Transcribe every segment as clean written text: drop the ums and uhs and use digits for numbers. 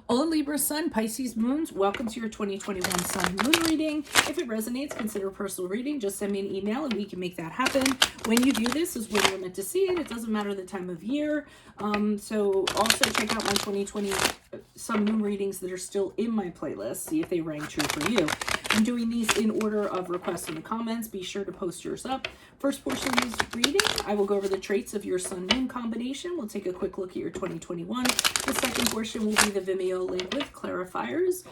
All Libra Sun, Pisces Moons, welcome to your 2021 Sun Moon reading. If it resonates, consider a personal reading. Just send me an email and we can make that happen. When you view this is when you're meant to see it. It doesn't matter the time of year. So also check out my 2020 Sun Moon readings that are still in my playlist. See if they rang true for you. I'm doing these in order of requests in the comments. Be sure to post yours up. First portion of this reading, I will go over the traits of your Sun Moon combination. We'll take a quick look at your 2021. The second portion will be the Vimeo link with clarifiers,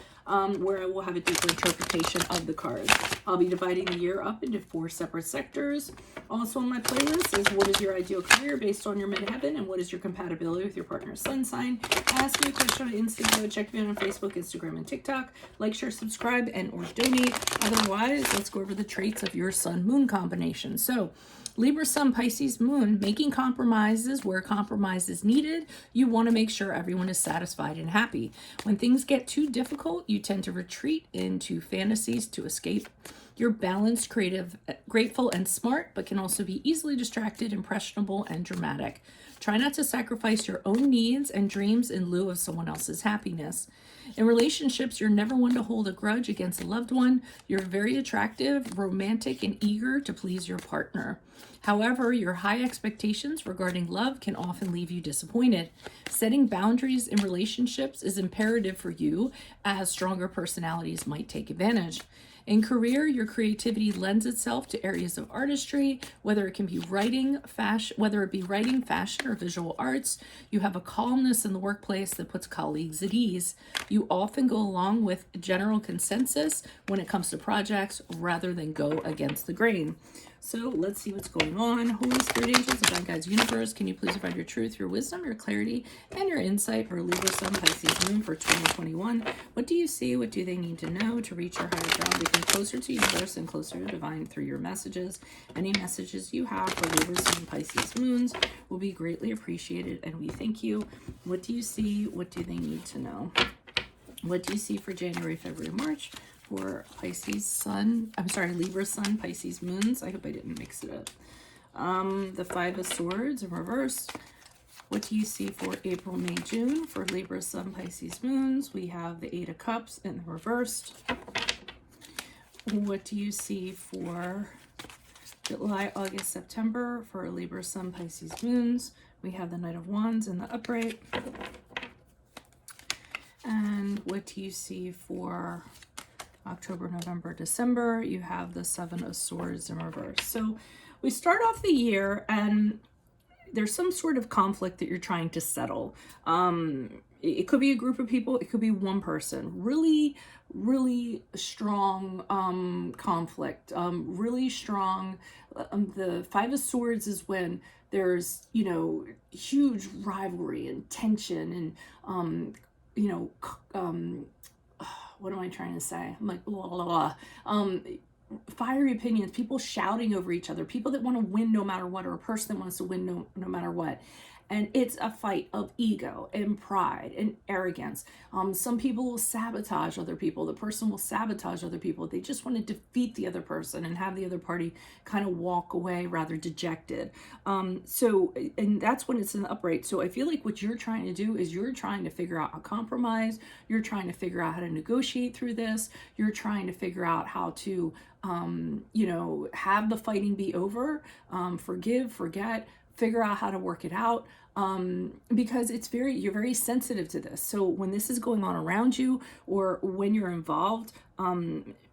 where I will have a deeper interpretation of the cards. I'll be dividing the year up into 4 separate sectors. Also on my playlist is what is your ideal career based on your midheaven and what is your compatibility with your partner's sun sign. Ask me a question on Instagram. Check me out on Facebook, Instagram, and TikTok. Like, share, subscribe, and or donate. Otherwise, let's go over the traits of your Sun Moon combination. So Libra Sun, Pisces Moon, making compromises where compromise is needed. You want to make sure everyone is satisfied and happy. When things get too difficult, you tend to retreat into fantasies to escape. You're balanced, creative, grateful, and smart, but can also be easily distracted, impressionable, and dramatic. Try not to sacrifice your own needs and dreams in lieu of someone else's happiness. In relationships, you're never one to hold a grudge against a loved one. You're very attractive, romantic, and eager to please your partner. However, your high expectations regarding love can often leave you disappointed. Setting boundaries in relationships is imperative for you, as stronger personalities might take advantage. In career, your creativity lends itself to areas of artistry, whether it be writing, fashion, or visual arts. You have a calmness in the workplace that puts colleagues at ease. You often go along with general consensus when it comes to projects rather than go against the grain. So let's see what's going on. Holy Spirit, angels, divine guides, universe, can you please provide your truth, your wisdom, your clarity, and your insight for Libra Sun, Pisces Moon for 2021? What do you see? What do they need to know to reach your higher ground, become closer to universe and closer to divine through your messages? Any messages you have for Libra Sun, Pisces Moons will be greatly appreciated, and we thank you. What do you see? What do they need to know? What do you see for January, February, March? For Pisces Sun, Libra Sun, Pisces Moons. I hope I didn't mix it up. The Five of Swords in reverse. What do you see for April, May, June? For Libra Sun, Pisces Moons, we have the Eight of Cups in the reversed. What do you see for July, August, September? For Libra Sun, Pisces Moons, we have the Knight of Wands in the upright. And what do you see for October, November, December? You have the Seven of Swords in reverse. So we start off the year and there's some sort of conflict that you're trying to settle. It could be a group of people. It could be one person. Really, really strong conflict. Really strong. The Five of Swords is when there's, huge rivalry and tension and, what am I trying to say? I'm like, blah, blah, blah. Fiery opinions, people shouting over each other, people that want to win no matter what, or a person that wants to win no matter what. And it's a fight of ego and pride and arrogance. Some people will sabotage other people. The person will sabotage other people. They just want to defeat the other person and have the other party kind of walk away rather dejected. And that's when it's in the upright. So I feel like what you're trying to do is you're trying to figure out a compromise. You're trying to figure out how to negotiate through this. You're trying to figure out how to, have the fighting be over, forgive, forget, figure out how to work it out. Because you're very sensitive to this. So when this is going on around you, or when you're involved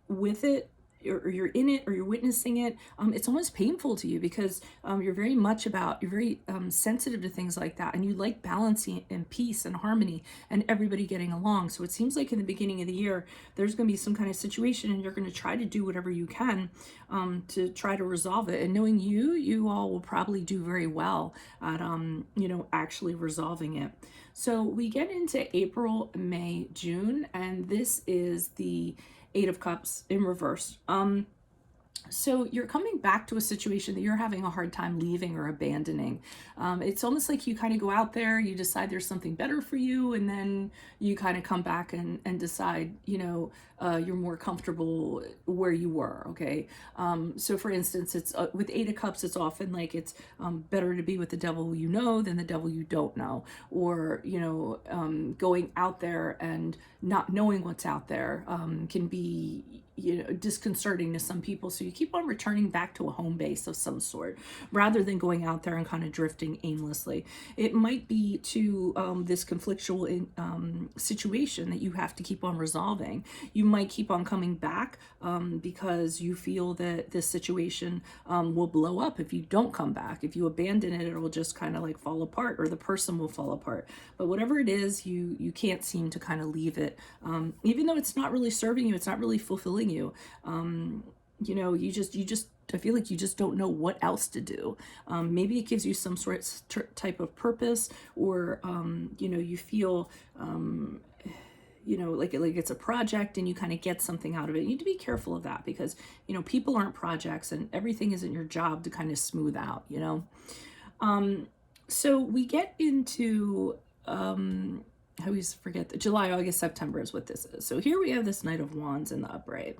with it, or you're in it, or you're witnessing it, it's almost painful to you because you're very sensitive to things like that, and you like balancing and peace and harmony and everybody getting along. So it seems like in the beginning of the year there's going to be some kind of situation, and you're going to try to do whatever you can to try to resolve it. And knowing you all will probably do very well at actually resolving it. So we get into April, May, June, and this is the Eight of Cups in reverse. So you're coming back to a situation that you're having a hard time leaving or abandoning. It's almost like you kind of go out there, you decide there's something better for you, and then you kind of come back and decide, you're more comfortable where you were, okay? So for instance, it's with Eight of Cups, it's often like it's better to be with the devil you know than the devil you don't know. Or, going out there and not knowing what's out there can be disconcerting to some people. So you keep on returning back to a home base of some sort rather than going out there and kind of drifting aimlessly. It might be to this conflictual situation that you have to keep on resolving. You might keep on coming back because you feel that this situation will blow up if you don't come back. If you abandon it, it will just kind of like fall apart, or the person will fall apart. But whatever it is, you can't seem to kind of leave it, even though it's not really serving you, it's not really fulfilling you. You just I feel like you just don't know what else to do. Maybe it gives you some type of purpose, or you feel like it's a project and you kind of get something out of it. You need to be careful of that, because people aren't projects, and everything isn't your job to kind of smooth out. So we get into I always forget that July, August, September is what this is. So here we have this Knight of Wands in the upright.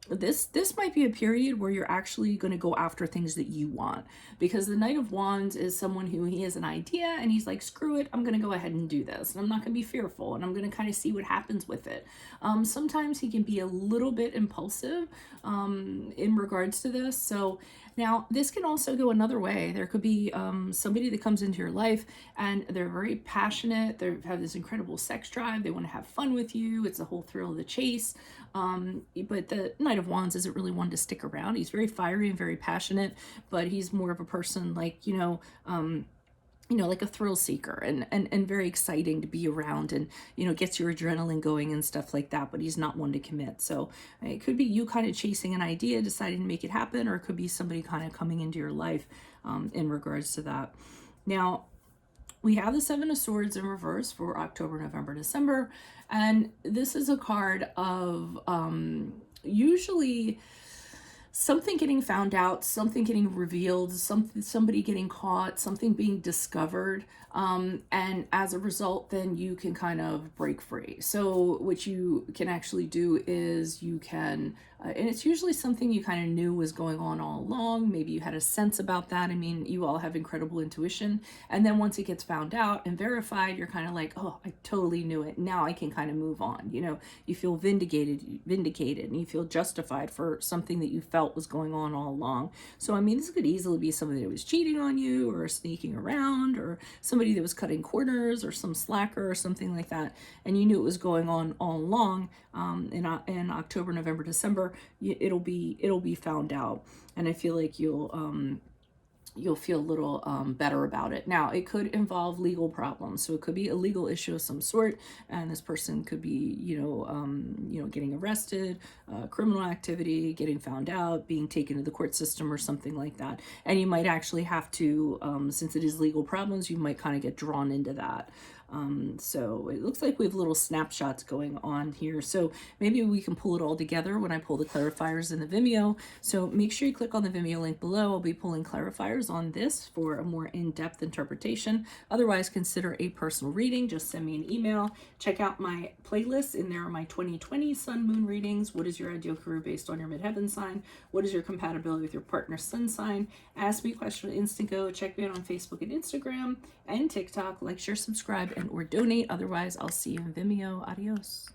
This might be a period where you're actually going to go after things that you want, because the Knight of Wands is someone who, he has an idea and he's like, screw it, I'm going to go ahead and do this, and I'm not going to be fearful, and I'm going to kind of see what happens with it. Sometimes he can be a little bit impulsive in regards to this. So now, this can also go another way. There could be somebody that comes into your life and they're very passionate. They have this incredible sex drive. They want to have fun with you. It's the whole thrill of the chase. But the Knight of Wands isn't really one to stick around. He's very fiery and very passionate, but he's more of a person like, like a thrill seeker, and very exciting to be around, and, gets your adrenaline going and stuff like that, but he's not one to commit. So it could be you kind of chasing an idea, deciding to make it happen, or it could be somebody kind of coming into your life in regards to that. Now, we have the Seven of Swords in reverse for October, November, December, and this is a card of usually something getting found out, something getting revealed, somebody getting caught, something being discovered, and as a result, then you can kind of break free. So what you can actually do is you can, and it's usually something you kind of knew was going on all along. Maybe you had a sense about that. I mean, you all have incredible intuition. And then once it gets found out and verified, you're kind of like, oh, I totally knew it. Now I can kind of move on. You feel vindicated, and you feel justified for something that you felt was going on all along. So, I mean, this could easily be somebody that was cheating on you, or sneaking around, or somebody that was cutting corners, or some slacker or something like that. And you knew it was going on all along. In October, November, December, it'll be found out, and I feel like you'll feel a little better about it. Now, it could involve legal problems, so it could be a legal issue of some sort, and this person could be, getting arrested, criminal activity, getting found out, being taken to the court system, or something like that. And you might actually have to, since it is legal problems, you might kind of get drawn into that. So it looks like we have little snapshots going on here. So maybe we can pull it all together when I pull the clarifiers in the Vimeo. So make sure you click on the Vimeo link below. I'll be pulling clarifiers on this for a more in-depth interpretation. Otherwise, consider a personal reading. Just send me an email. Check out my playlist. In there are my 2020 sun moon readings. What is your ideal career based on your midheaven sign? What is your compatibility with your partner's sun sign? Ask me a question on Instant Go. Check me out on Facebook and Instagram and TikTok. Like, share, subscribe, and or donate. Otherwise, I'll see you in Vimeo. Adios.